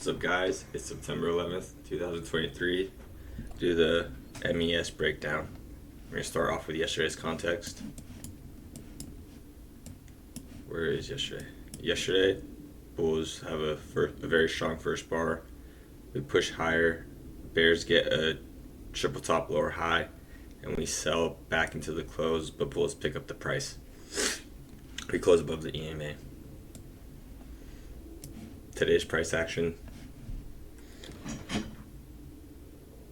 What's up, guys? It's September 11th, 2023. Do the MES breakdown. We're going to start off with yesterday's context. Where is yesterday? Yesterday, Bulls have a very strong first bar. We push higher. Bears get a triple top lower high, and we sell back into the close, but Bulls pick up the price. We close above the EMA. Today's price action.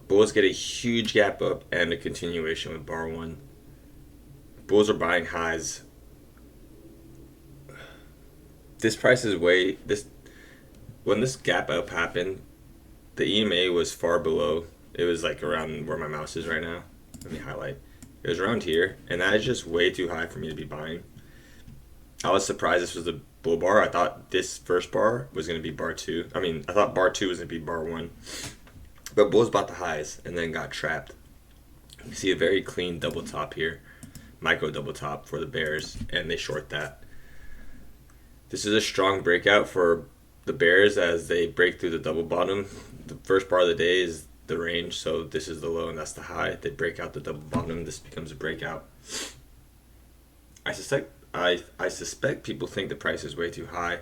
Bulls get a huge gap up and a continuation with bar one. Bulls are buying highs. This price is when this gap up happened, the EMA was far below. It was like around where my mouse is right now. Let me highlight. It was around here, and that is just way too high for me to be buying. I was surprised this was a bull bar. I thought this first bar was going to be bar two. I thought bar two was going to be bar one. But Bulls bought the highs and then got trapped. You see a very clean double top here. Micro double top for the Bears, and they short that. This is a strong breakout for the Bears as they break through the double bottom. The first bar of the day is the range, so this is the low and that's the high. They break out the double bottom. This becomes a breakout. I suspect people think the price is way too high.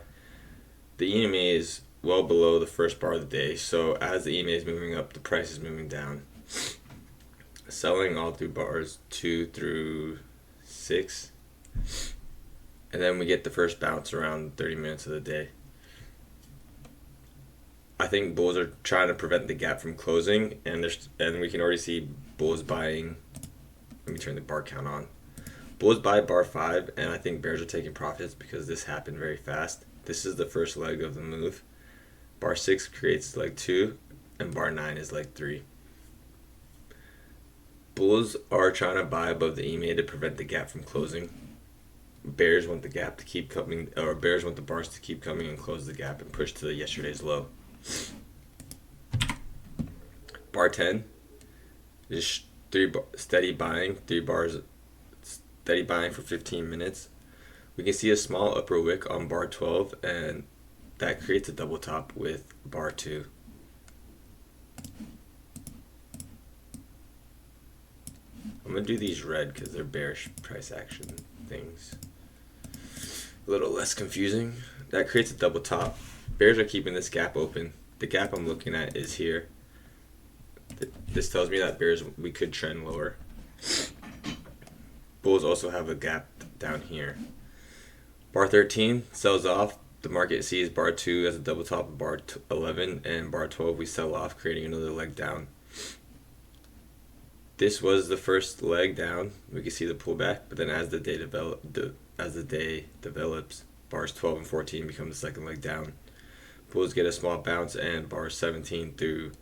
The EMA is well below the first bar of the day, so as the EMA is moving up, the price is moving down. Selling all through bars 2 through 6, and then we get the first bounce around 30 minutes of the day. I think Bulls are trying to prevent the gap from closing, and we can already see Bulls buying. Let me turn the bar count on. Bulls buy bar 5, and I think Bears are taking profits because this happened very fast. This is the first leg of the move. Bar 6 creates leg 2, and bar 9 is leg 3. Bulls are trying to buy above the EMA to prevent the gap from closing. Bears want the gap to keep coming, or Bears want the bars to keep coming and close the gap and push to yesterday's low. Bar 10 is steady buying, 3 bars. Steady buying for 15 minutes. We can see a small upper wick on bar 12, and that creates a double top with bar 2. I'm going to do these red because they're bearish price action things. A little less confusing. That creates a double top. Bears are keeping this gap open. The gap I'm looking at is here. This tells me that we could trend lower. Bulls also have a gap down here. Bar 13 sells off. The market sees bar 2 as a double top of bar 11, and bar 12 we sell off, creating another leg down. This was the first leg down. We can see the pullback, but then as the day develops, bars 12 and 14 become the second leg down. Bulls get a small bounce, and bars 17 through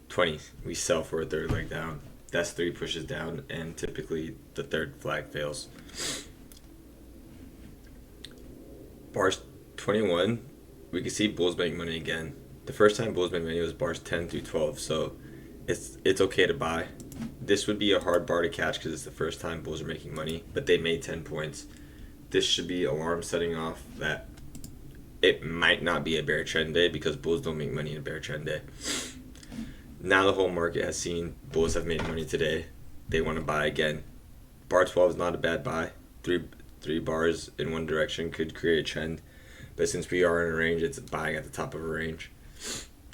20 we sell for a third leg down. That's 3 pushes down, and typically the third flag fails. Bars 21, we can see Bulls make money again. The first time Bulls made money was bars 10 through 12, so it's okay to buy. This would be a hard bar to catch because it's the first time Bulls are making money, but they made 10 points. This should be alarm setting off that it might not be a bear trend day because Bulls don't make money in a bear trend day. Now the whole market has seen Bulls have made money today. They want to buy again. Bar 12 is not a bad buy. Three bars in one direction could create a trend, but since we are in a range, it's buying at the top of a range.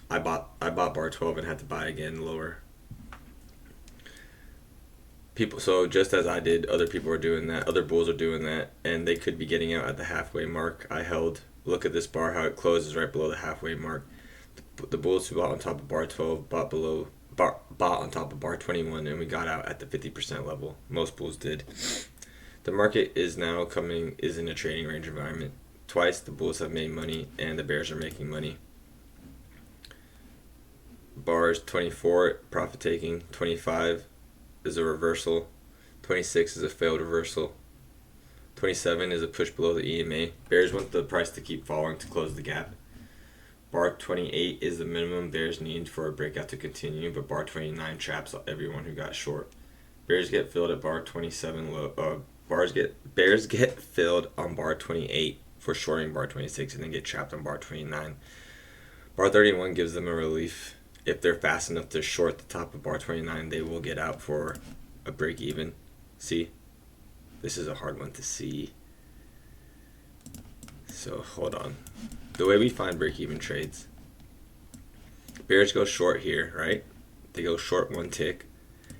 I bought bar 12 and had to buy again lower. So just as I did, other people are doing that. Other Bulls are doing that, and they could be getting out at the halfway mark. I held. Look at this bar, how it closes right below the halfway mark. The Bulls who bought on top of bar 12 bought on top of bar 21, and we got out at the 50% level. Most Bulls did. The market is in a trading range environment. Twice the Bulls have made money, and the Bears are making money. Bars 24, profit taking. 25 is a reversal. 26 is a failed reversal. 27 is a push below the EMA. Bears want the price to keep falling to close the gap. Bar 28 is the minimum Bears need for a breakout to continue, but bar 29 traps everyone who got short. Bears get filled at bar 27 low. Bears get filled on bar 28 for shorting bar 26 and then get trapped on bar 29. Bar 31 gives them a relief. If they're fast enough to short the top of bar 29, they will get out for a break even. See? This is a hard one to see. So hold on. The way we find break even trades, bears go short here, right? They go short one tick,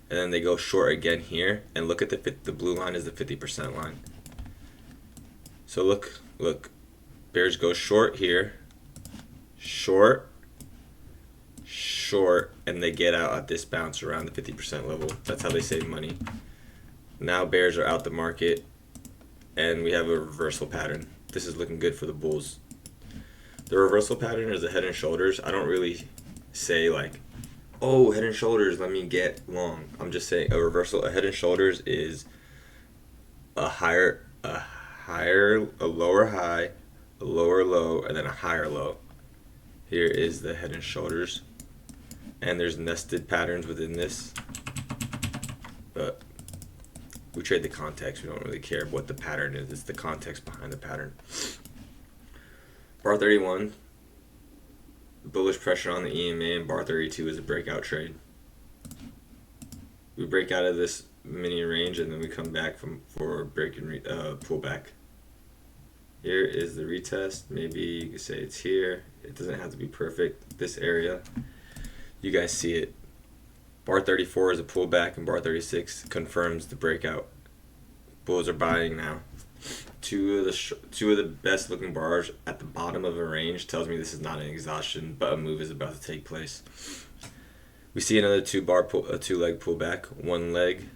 and then they go short again here. And look at the blue line is the 50% line. So look, bears go short here, short, and they get out at this bounce around the 50% level. That's how they save money. Now bears are out the market, and we have a reversal pattern. This is looking good for the bulls. The reversal pattern is a head and shoulders. I don't really say like, oh, head and shoulders, let me get long. I'm just saying a head and shoulders is a lower high, a lower low, and then a higher low. Here is the head and shoulders, and there's nested patterns within this, but we trade the context. We don't really care what the pattern is. It's the context behind the pattern. Bar 31, bullish pressure on the EMA, and bar 32 is a breakout trade. We break out of this mini range, and then we come back for break and pullback. Here is the retest. Maybe you could say it's here. It doesn't have to be perfect. This area, you guys see it. Bar 34 is a pullback, and bar 36 confirms the breakout. Bulls are buying now. Two of the best looking bars at the bottom of a range tells me this is not an exhaustion, but a move is about to take place. We see another two leg pullback. One leg,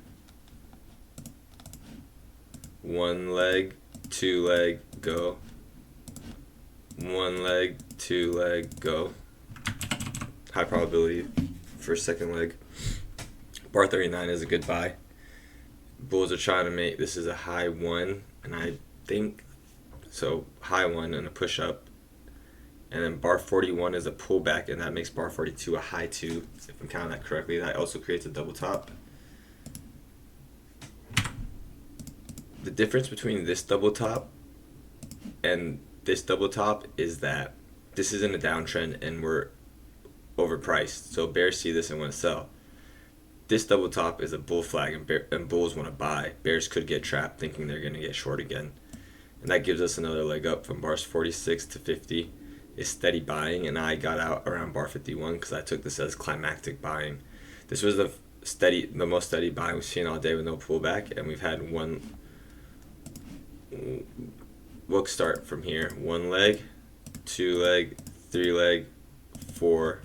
two leg, go. One leg, two leg, go. High probability for second leg. Bar 39 is a good buy. Bulls are trying to make this is a high one, and I think so. High one and a push up, and then bar 41 is a pullback, and that makes bar 42 a high two. If I'm counting that correctly, that also creates a double top. The difference between this double top and this double top is that this is in a downtrend and we're overpriced. So bears see this and want to sell. This double top is a bull flag, and bulls want to buy. Bears could get trapped thinking they're going to get short again. And that gives us another leg up from bars 46 to 50 is steady buying, and I got out around bar 51 because I took this as climactic buying. This was the most steady buying we've seen all day with no pullback, and we've had one. We'll start from here. One leg, two leg, three leg, four.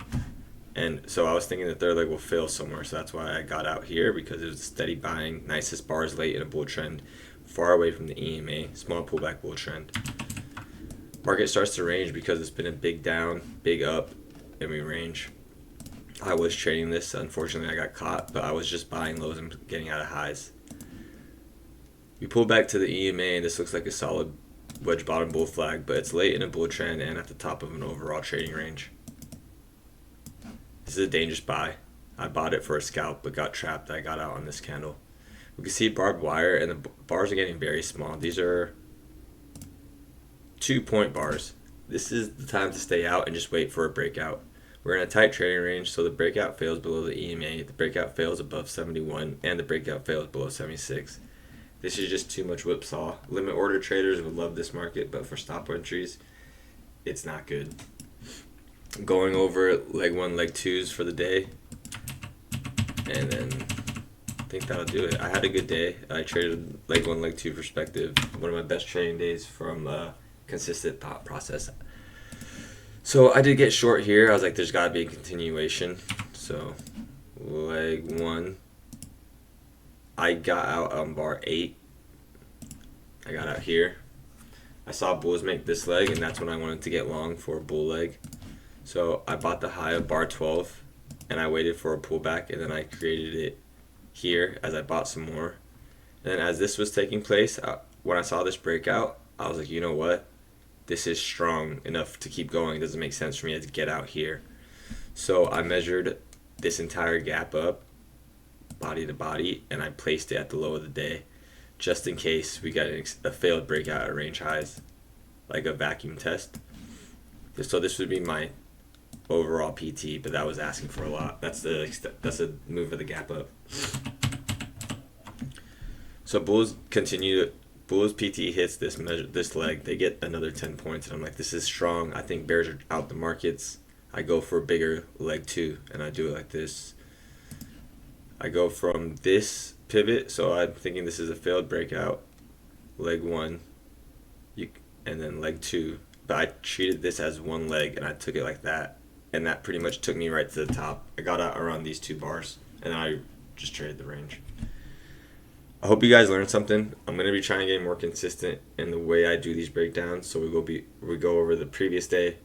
And so I was thinking the third leg will fail somewhere, so that's why I got out here, because it was steady buying, nicest bars late in a bull trend, far away from the EMA, small pullback bull trend. Market starts to range because it's been a big down, big up, and we range. I was trading this, unfortunately I got caught, but I was just buying lows and getting out of highs. We pull back to the EMA, and this looks like a solid wedge bottom bull flag, but it's late in a bull trend and at the top of an overall trading range. This is a dangerous buy. I bought it for a scalp, but got trapped. I got out on this candle. We can see barbed wire, and the bars are getting very small. These are 2-point bars. This is the time to stay out and just wait for a breakout. We're in a tight trading range, so the breakout fails below the EMA, the breakout fails above 71, and the breakout fails below 76. This is just too much whipsaw. Limit order traders would love this market, but for stop entries, it's not good. Going over leg 1, leg 2s for the day, and then I think that'll do it. I had a good day. I traded leg 1, leg 2 perspective. One of my best trading days from a consistent thought process. So I did get short here. I was like, there's got to be a continuation. So leg 1, I got out on bar 8. I got out here. I saw bulls make this leg, and that's when I wanted to get long for a bull leg. So I bought the high of bar 12, and I waited for a pullback, and then I created it here as I bought some more. And then as this was taking place, when I saw this breakout, I was like, you know what? This is strong enough to keep going. It doesn't make sense for me to get out here. So I measured this entire gap up, body to body, and I placed it at the low of the day, just in case we got a failed breakout at range highs, like a vacuum test. So this would be my overall PT, but that was asking for a lot. That's the move of the gap up. So Bulls continue. Bulls PT hits this leg. They get another 10 points, and I'm like, this is strong. I think Bears are out the markets. I go for a bigger leg 2, and I do it like this. I go from this pivot, so I'm thinking this is a failed breakout. Leg 1, and then leg 2. But I treated this as one leg, and I took it like that, and that pretty much took me right to the top. I got out around these 2 bars, and I just traded the range. I hope you guys learned something. I'm gonna be trying to get more consistent in the way I do these breakdowns. So we go over the previous day,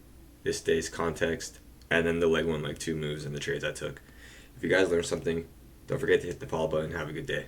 this day's context, and then the leg 1, leg 2 moves and the trades I took. If you guys learned something, don't forget to hit the follow button. Have a good day.